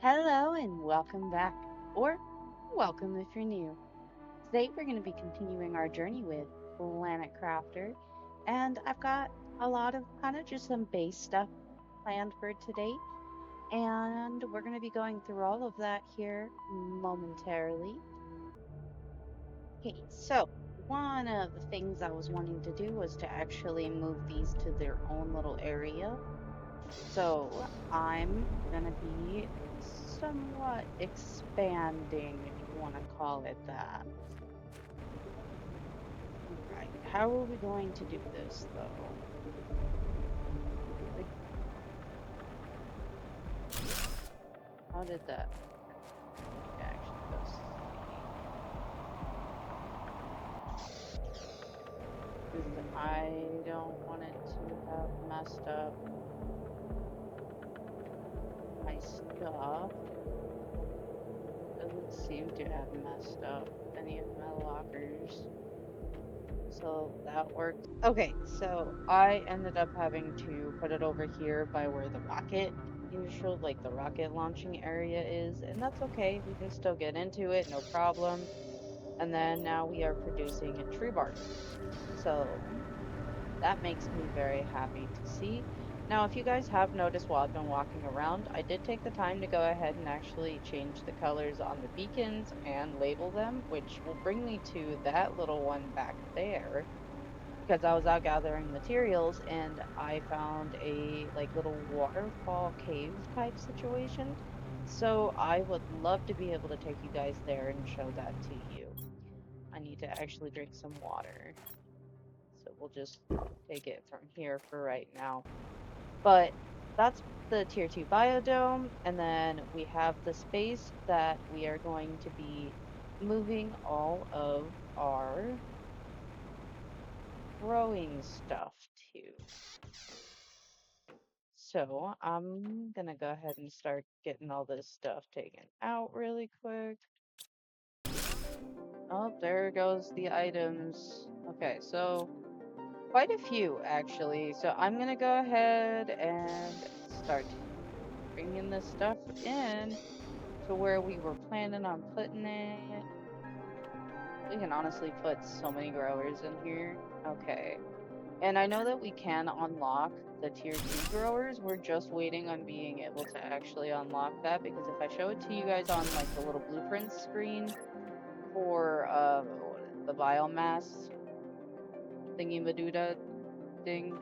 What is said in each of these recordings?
Hello and welcome back, or welcome if you're new. Today we're going to be continuing our journey with Planet Crafter, and I've got a lot of kind of just some base stuff planned for today, and we're going to be going through all of that here momentarily. Okay, so one of the things I was wanting to do was to actually move these to their own little area. So I'm gonna be somewhat expanding, if you want to call it that. Right. How are we going to do this, though? Like, how did that actually go? Because I don't want it to have messed up my stuff. Doesn't seem to have messed up any of my lockers. So that worked. Okay, so I ended up having to put it over here by where the rocket usual, like the rocket launching area is, and that's okay. We can still get into it, no problem. And then now we are producing a tree bark. So that makes me very happy to see. Now, if you guys have noticed while I've been walking around, I did take the time to go ahead and actually change the colors on the beacons and label them, which will bring me to that little one back there because I was out gathering materials and I found a like little waterfall cave type situation. So I would love to be able to take you guys there and show that to you. I need to actually drink some water. So we'll just take it from here for right now. But that's the tier 2 biodome, and then we have the space that we are going to be moving all of our growing stuff to. So I'm gonna go ahead and start getting all this stuff taken out really quick. Oh, there goes the items. Okay, so quite a few actually. So I'm gonna go ahead and start bringing this stuff in to where we were planning on putting it. We can honestly put so many growers in here. Okay. And I know that we can unlock the tier 2 growers. We're just waiting on being able to actually unlock that because if I show it to you guys on like the little blueprint screen for the biomass thingy maduda thing,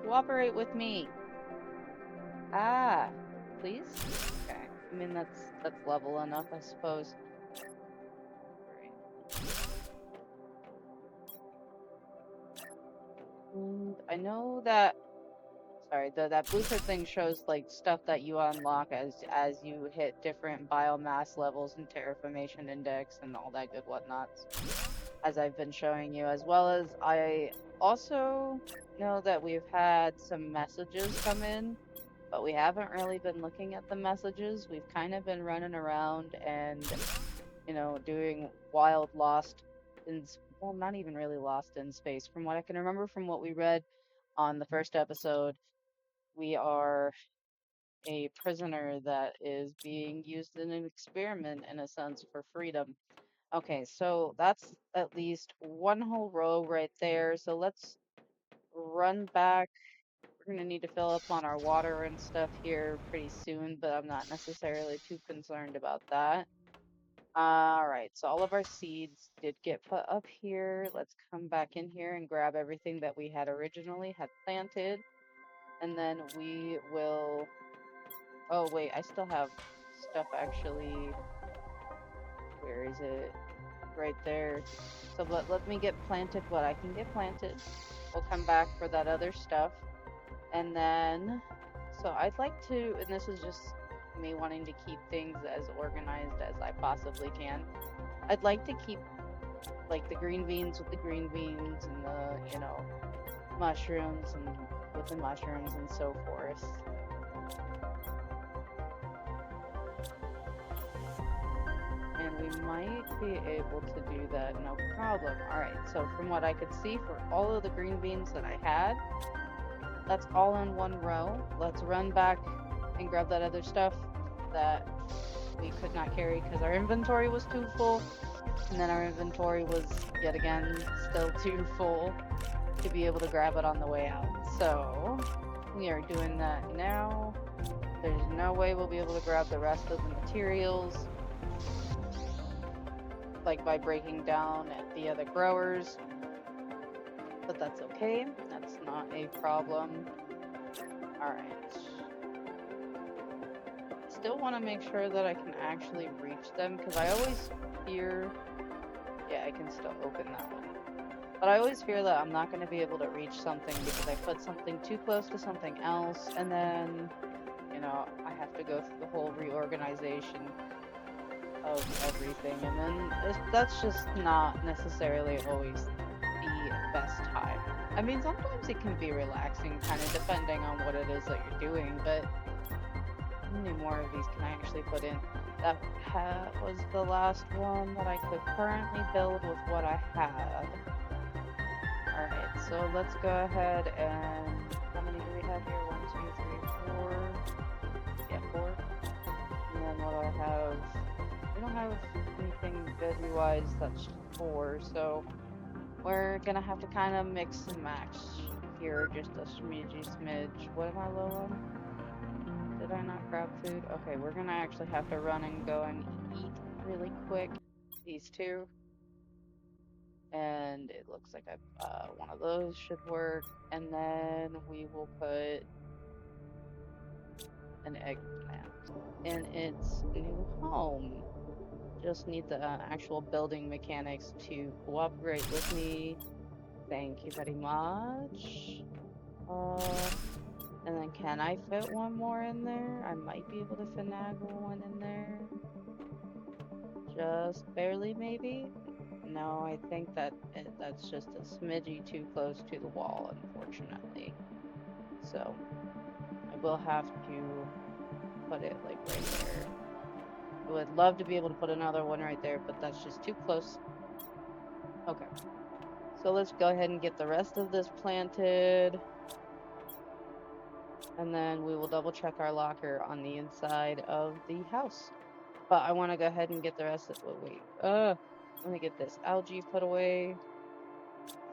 cooperate with me. Ah, please? Okay. I mean that's level enough, I suppose. And I know that sorry, that blueprint thing shows like stuff that you unlock as you hit different biomass levels and terraformation index and all that good whatnots, as I've been showing you, as well as I also know that we've had some messages come in, but we haven't really been looking at the messages. We've kind of been running around and, doing wild lost in, well, not even really lost in space. From what I can remember from what we read on the first episode, we are a prisoner that is being used in an experiment in a sense for freedom. Okay, so that's at least one whole row right there. So let's run back. We're gonna need to fill up on our water and stuff here pretty soon, but I'm not necessarily too concerned about that. All right, so all of our seeds did get put up here. Let's come back in here and grab everything that we had originally had planted, and then we will. Oh wait, I still have stuff actually. Where is it? Right there. So let me get planted what I can get planted. We'll come back for that other stuff. And then, so I'd like to, and this is just me wanting to keep things as organized as I possibly can. I'd like to keep like the green beans with the green beans and the, mushrooms and with the mushrooms and so forth. And we might be able to do that no problem. All right, so from what I could see for all of the green beans that I had, that's all in one row. Let's run back and grab that other stuff that we could not carry because our inventory was too full. And then our inventory was yet again still too full to be able to grab it on the way out. So we are doing that now. There's no way we'll be able to grab the rest of the materials, like by breaking down the other growers, but that's okay. That's not a problem. All right. Still want to make sure that I can actually reach them because I always fear. Yeah, I can still open that one. But I always fear that I'm not going to be able to reach something because I put something too close to something else, and then, you know, I have to go through the whole reorganization of everything, and then that's just not necessarily always the best time. I mean, sometimes it can be relaxing, kind of depending on what it is that you're doing, but how many more of these can I actually put in? That was the last one that I could currently build with what I had. Alright, so let's go ahead and... How many do we have here? 1, 2, 3, 4. Yeah, 4. And then what do I have? We don't have anything veggie-wise that's 4, so we're gonna have to kind of mix and match here just a smidge. What am I low on? Did I not grab food? Okay, we're gonna actually have to run and go and eat really quick. These two. And it looks like one of those should work. And then we will put an eggplant in its new home. Just need the actual building mechanics to cooperate with me. Thank you very much. And then can I fit one more in there? I might be able to finagle one in there. Just barely, maybe? No, I think that's just a smidgy too close to the wall, unfortunately. So, I will have to put it, like, right there. I would love to be able to put another one right there, but that's just too close. Okay. So let's go ahead and get the rest of this planted. And then we will double check our locker on the inside of the house. But I want to go ahead and get the rest of... Wait. Let me get this algae put away,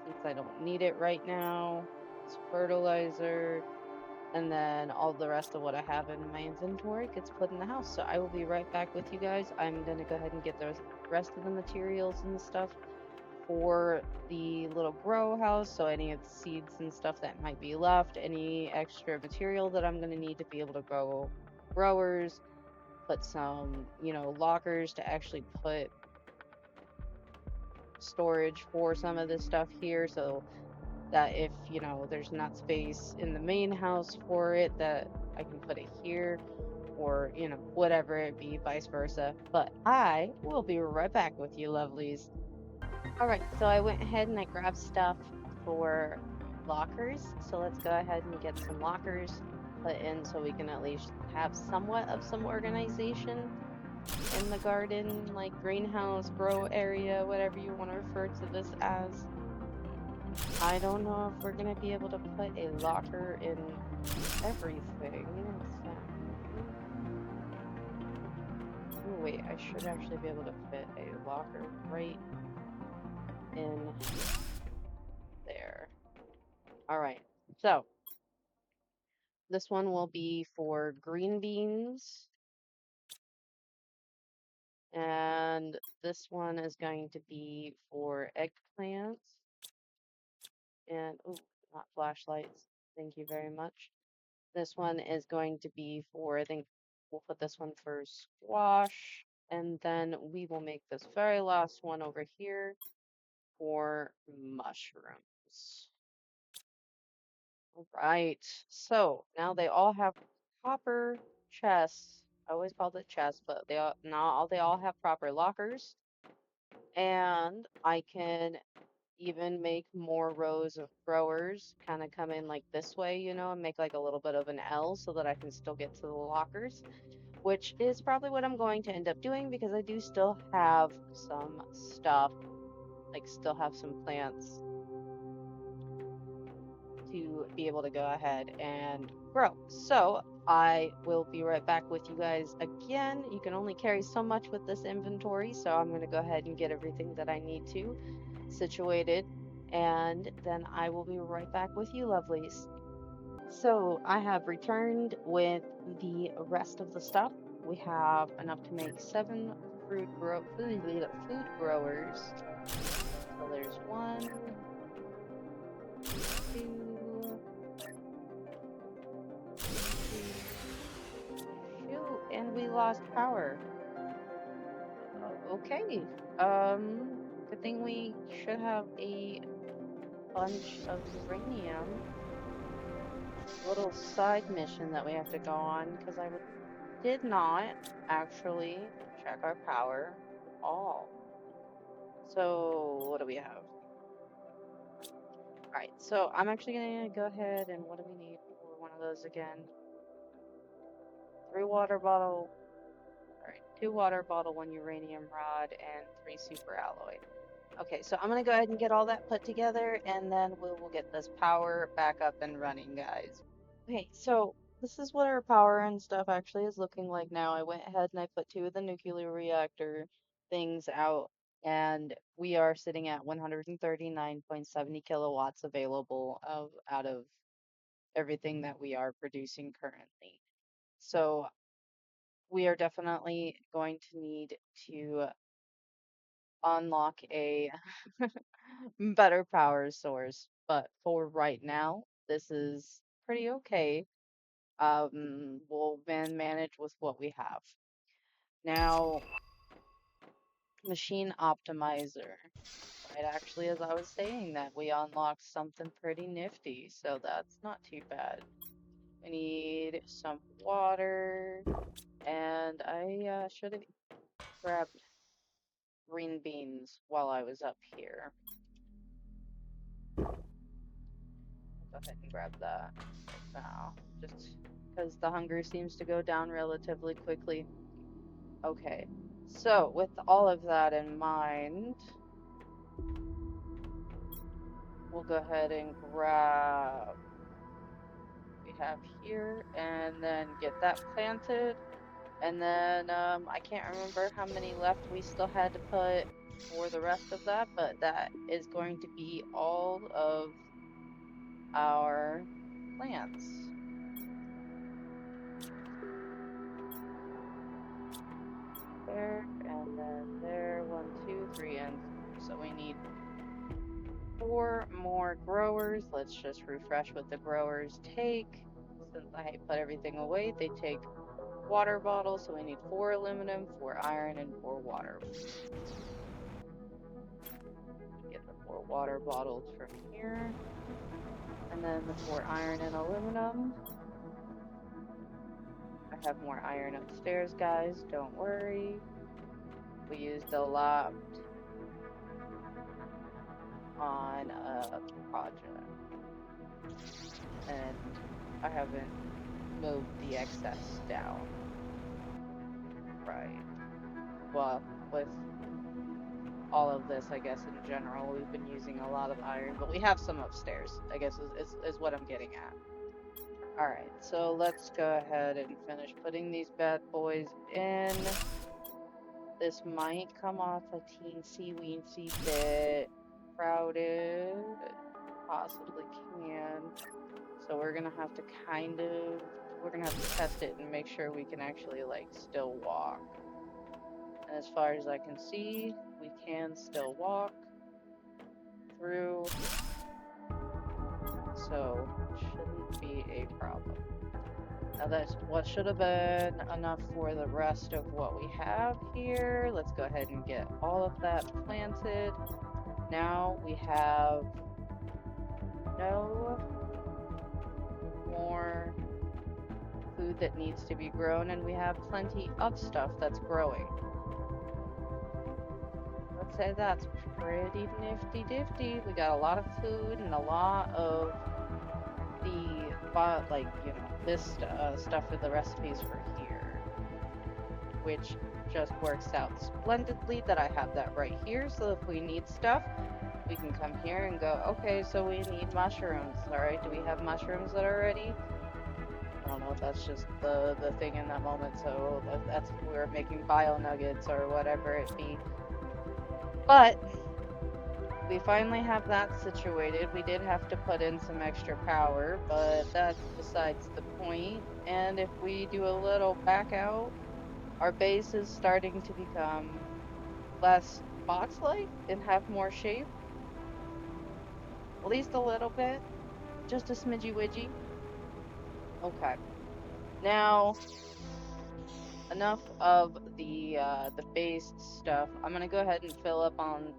since I don't need it right now. It's fertilizer. And then all the rest of what I have in my inventory gets put in the house. So I will be right back with you guys. I'm going to go ahead and get the rest of the materials and stuff for the little grow house. So any of the seeds and stuff that might be left, any extra material that I'm going to need to be able to grow growers, put some, you know, lockers to actually put storage for some of this stuff here, so that if, you know, there's not space in the main house for it, that I can put it here, or, you know, whatever it be, vice versa. But I will be right back with you, lovelies. Alright, so I went ahead and I grabbed stuff for lockers, so let's go ahead and get some lockers put in so we can at least have somewhat of some organization in the garden, like greenhouse, grow area, whatever you want to refer to this as. I don't know if we're going to be able to put a locker in everything. Oh, wait, I should actually be able to fit a locker right in there. Alright, so this one will be for green beans. And this one is going to be for eggplants. And, oh, not flashlights. Thank you very much. This one is going to be for, I think we'll put this one for squash. And then we will make this very last one over here for mushrooms. All right. So now they all have proper chests. I always called it chests, but they all have proper lockers. And I can even make more rows of growers kind of come in like this way, you know, and make like a little bit of an L so that I can still get to the lockers, which is probably what I'm going to end up doing because I do still have some stuff, like still have some plants to be able to go ahead and grow. So I will be right back with you guys again. You can only carry so much with this inventory, so I'm going to go ahead and get everything that I need to situated, and then I will be right back with you, lovelies. So I have returned with the rest of the stuff. We have enough to make 7 food growers. So there's 1, 2, 3. Shoot, and we lost power. Okay. Good thing we should have a bunch of uranium. Little side mission that we have to go on because I did not actually check our power at all. So what do we have? Alright, so I'm actually gonna go ahead and what do we need for one of those again? 3 water bottle. Alright, 2 water bottle, 1 uranium rod, and 3 super alloy. Okay, so I'm gonna go ahead and get all that put together, and then we will get this power back up and running, guys. Okay, so this is what our power and stuff actually is looking like now. I went ahead and I put 2 of the nuclear reactor things out, and we are sitting at 139.70 kilowatts available out of everything that we are producing currently. So we are definitely going to need to unlock a better power source. But for right now, this is pretty okay. We'll manage with what we have. Now, machine optimizer. Right, actually, as I was saying that, we unlocked something pretty nifty, so that's not too bad. We need some water, and I should have grabbed green beans while I was up here. Go ahead and grab that right now, just because the hunger seems to go down relatively quickly. Okay, so with all of that in mind, we'll go ahead and grab what we have here and then get that planted. And then I can't remember how many left we still had to put for the rest of that, but that is going to be all of our plants. There, and then there, 1, 2, 3, and 4. So we need 4 more growers. Let's just refresh what the growers take. Since I put everything away, they take water bottles, so we need 4 aluminum, 4 iron, and 4 water. Get the 4 water bottles from here. And then the 4 iron and aluminum. I have more iron upstairs, guys, don't worry. We used a lot on a project. And I haven't moved the excess down. Right. Well, with all of this, I guess, in general, we've been using a lot of iron, but we have some upstairs, I guess, is what I'm getting at. Alright, so let's go ahead and finish putting these bad boys in. This might come off a teensy-weensy bit crowded. Possibly can. So we're gonna have to we're gonna have to test it and make sure we can actually, like, still walk. And as far as I can see, we can still walk through. So, shouldn't be a problem. Now that's what should have been enough for the rest of what we have here. Let's go ahead and get all of that planted. Now we have no more food that needs to be grown, and we have plenty of stuff that's growing. Let's say that's pretty nifty-difty. We got a lot of food and a lot of the, like, you know, this stuff for the recipes for here, which just works out splendidly that I have that right here, so if we need stuff, we can come here and go, okay, so we need mushrooms. Alright, do we have mushrooms that are ready? don't know if that's just the thing in that moment. So that's if we're making bio nuggets or whatever it be. But we finally have that situated. We did have to put in some extra power, but that's besides the point. And if we do a little back out, our base is starting to become less box-like and have more shape, at least a little bit, just a smidgy widgy. Okay, now enough of the base stuff. I'm gonna go ahead and fill up on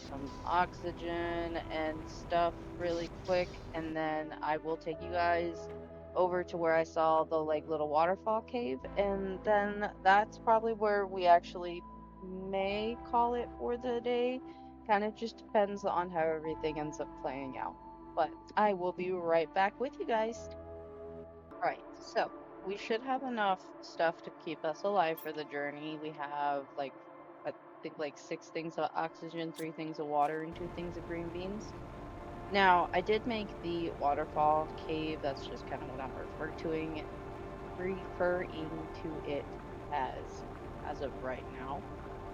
some oxygen and stuff really quick, and then I will take you guys over to where I saw the like little waterfall cave, and then that's probably where we actually may call it for the day. Kind of just depends on how everything ends up playing out. But I will be right back with you guys. Right, so we should have enough stuff to keep us alive for the journey. We have like I think like 6 things of oxygen, 3 things of water, and 2 things of green beans. Now, I did make the waterfall cave. That's just kind of what I'm referring to it as of right now.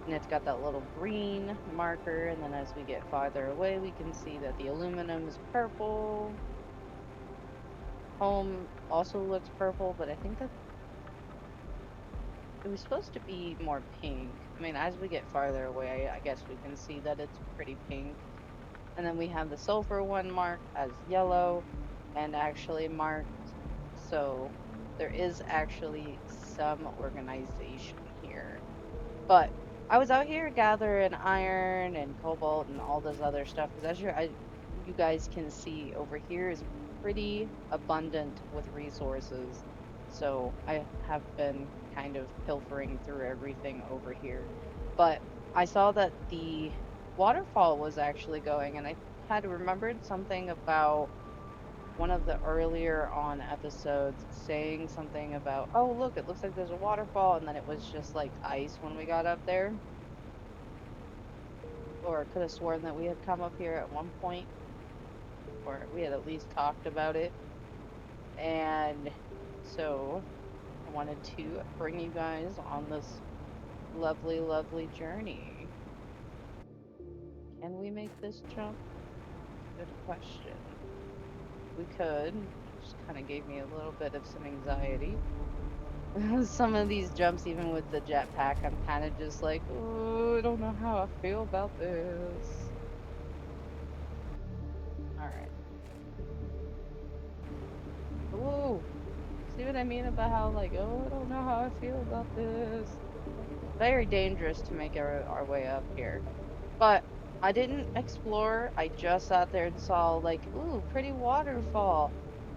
And it's got that little green marker, and then as we get farther away, we can see that the aluminum is purple. Home also looks purple, but I think that it was supposed to be more pink. I mean, as we get farther away, I guess we can see that it's pretty pink. And then we have the sulfur one marked as yellow and actually marked. So there is actually some organization here. But I was out here gathering iron and cobalt and all this other stuff because you guys can see over here is pretty abundant with resources. So I have been kind of pilfering through everything over here. But I saw that the waterfall was actually going, and I had remembered something about one of the earlier on episodes saying something about, oh, look, it looks like there's a waterfall, and then it was just like ice when we got up there. Or could have sworn that we had come up here at one point, or we had at least talked about it. And so I wanted to bring you guys on this lovely, lovely journey. Can we make this jump? Good question. We could. It just kind of gave me a little bit of some anxiety. Some of these jumps, even with the jetpack, I'm kind of just like, oh, I don't know how I feel about this. All right. Ooh, see what I mean about how, like, oh, I don't know how I feel about this. Very dangerous to make our way up here. But I didn't explore. I just sat there and saw, like, ooh, pretty waterfall.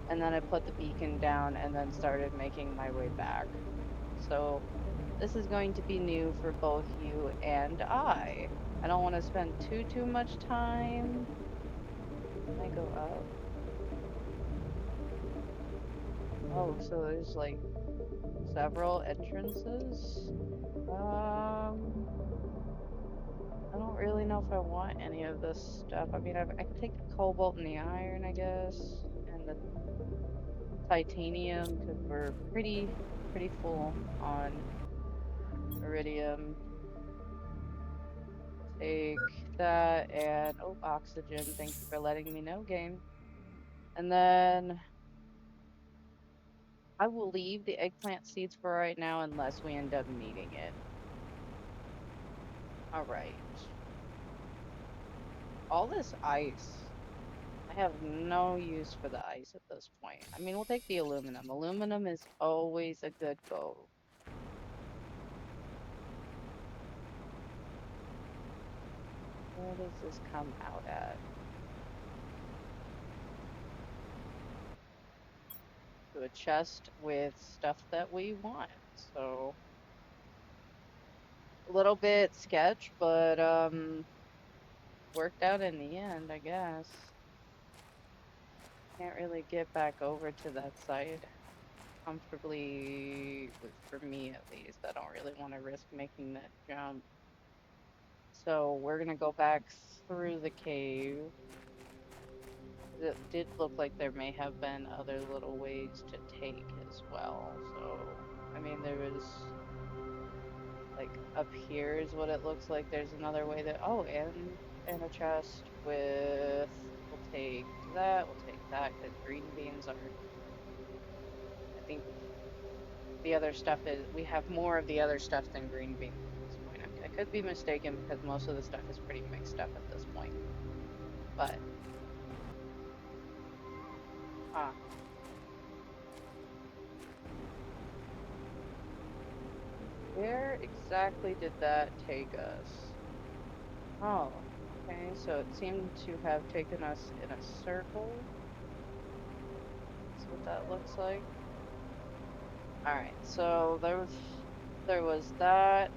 And then I put the beacon down and then started making my way back. So this is going to be new for both you and I. I don't want to spend too much time. Can I go up? Oh, so there's like several entrances. I don't really know if I want any of this stuff. I mean, I can take the cobalt and the iron, I guess, and the titanium because we're pretty full on iridium. Take that and oh, oxygen. Thank you for letting me know, game. And then I will leave the eggplant seeds for right now unless we end up needing it. All right. All this ice. I have no use for the ice at this point. I mean, we'll take the aluminum. Aluminum is always a good go. Where does this come out at? To a chest with stuff that we want. So a little bit sketch, but worked out in the end, I guess. Can't really get back over to that side comfortably, for me at least. I don't really want to risk making that jump. So we're gonna go back through the cave. it did look like there may have been other little ways to take as well. So, I mean, there was like up here is what it looks like. There's another way that, oh, and a chest with, we'll take that, we'll take that, because green beans are, I think the other stuff is, we have more of the other stuff than green beans at this point. I could be mistaken because most of the stuff is pretty mixed up at this point. But, huh. Where exactly did that take us? Oh, okay, so it seemed to have taken us in a circle. That's what that looks like. Alright, so there was that.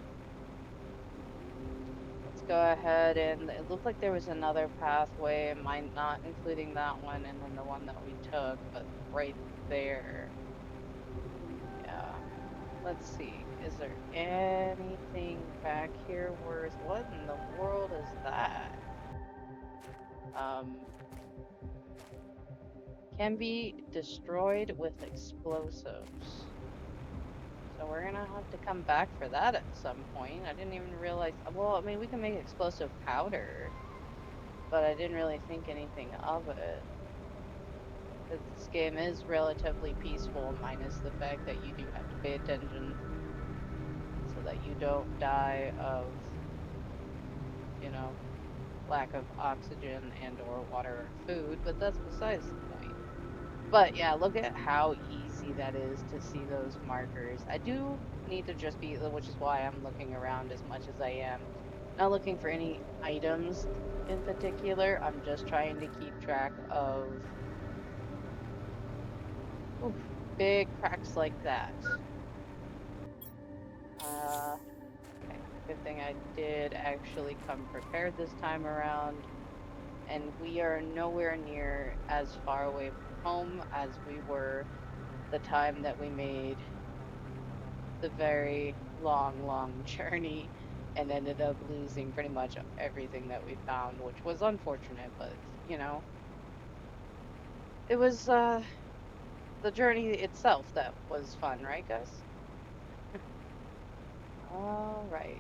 Let's go ahead and it looked like there was another pathway, mine not including that one and then the one that we took, but right there. Yeah. Let's see. Is there anything back here worth what in the world is that? Um can be destroyed with explosives. So we're gonna have to come back for that at some point. I didn't even realize, well, I mean, we can make explosive powder, but I didn't really think anything of it. Because this game is relatively peaceful, minus the fact that you do have to pay attention so that you don't die of, you know, lack of oxygen and or water or food, but that's besides the point. But yeah, look at how easy that is to see those markers. I do need to just be, which is why I'm looking around as much as I am. Not looking for any items in particular. I'm just trying to keep track of oof, big cracks like that. Okay. Good thing I did actually come prepared this time around. And we are nowhere near as far away from home as we were the time that we made the very long journey and ended up losing pretty much everything that we found, which was unfortunate, but you know, it was the journey itself that was fun, right, guys? All right.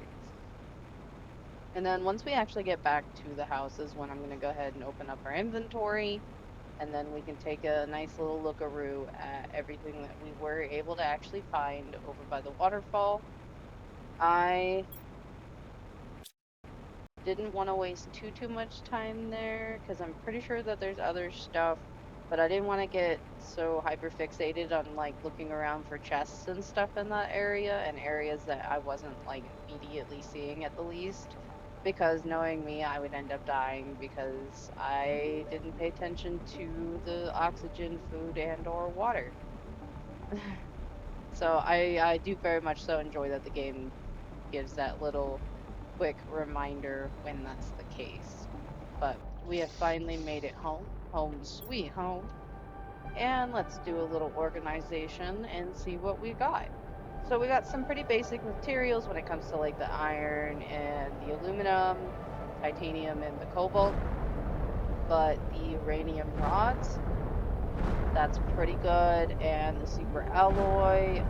And then once we actually get back to the house is when I'm going to go ahead and open up our inventory, and then we can take a nice little lookaroo at everything that we were able to actually find over by the waterfall. I didn't want to waste too much time there because I'm pretty sure that there's other stuff, but I didn't want to get so hyper fixated on like looking around for chests and stuff in that area and areas that I wasn't like immediately seeing at the least, because knowing me, I would end up dying because I didn't pay attention to the oxygen, food, and or water. So I do very much so enjoy that the game gives that little quick reminder when that's the case. But we have finally made it home, home sweet home. And let's do a little organization and see what we got. So we got some pretty basic materials when it comes to like the iron and the aluminum, titanium and the cobalt. But the uranium rods, that's pretty good. And the super alloy,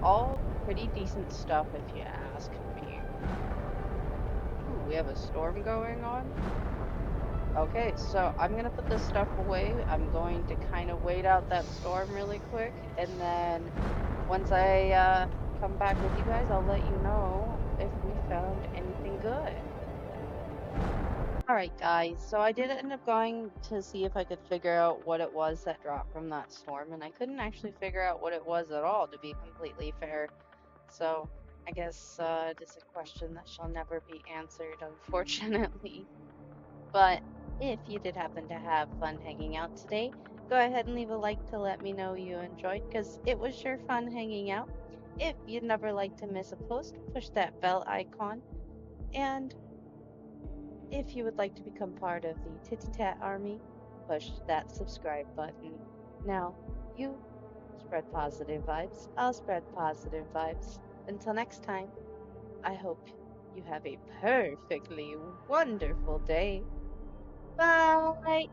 all pretty decent stuff if you ask me. Ooh, we have a storm going on. Okay, so I'm gonna put this stuff away. I'm going to kind of wait out that storm really quick, and then once I come back with you guys, I'll let you know if we found anything good. Alright guys, so I did end up going to see if I could figure out what it was that dropped from that storm, and I couldn't actually figure out what it was at all, to be completely fair. So I guess it is a question that shall never be answered, unfortunately. But if you did happen to have fun hanging out today, go ahead and leave a like to let me know you enjoyed, because it was sure fun hanging out. If you'd never like to miss a post, push that bell icon. And if you would like to become part of the Titty Tat Army, push that subscribe button. Now, you spread positive vibes, I'll spread positive vibes. Until next time, I hope you have a perfectly wonderful day. Bye!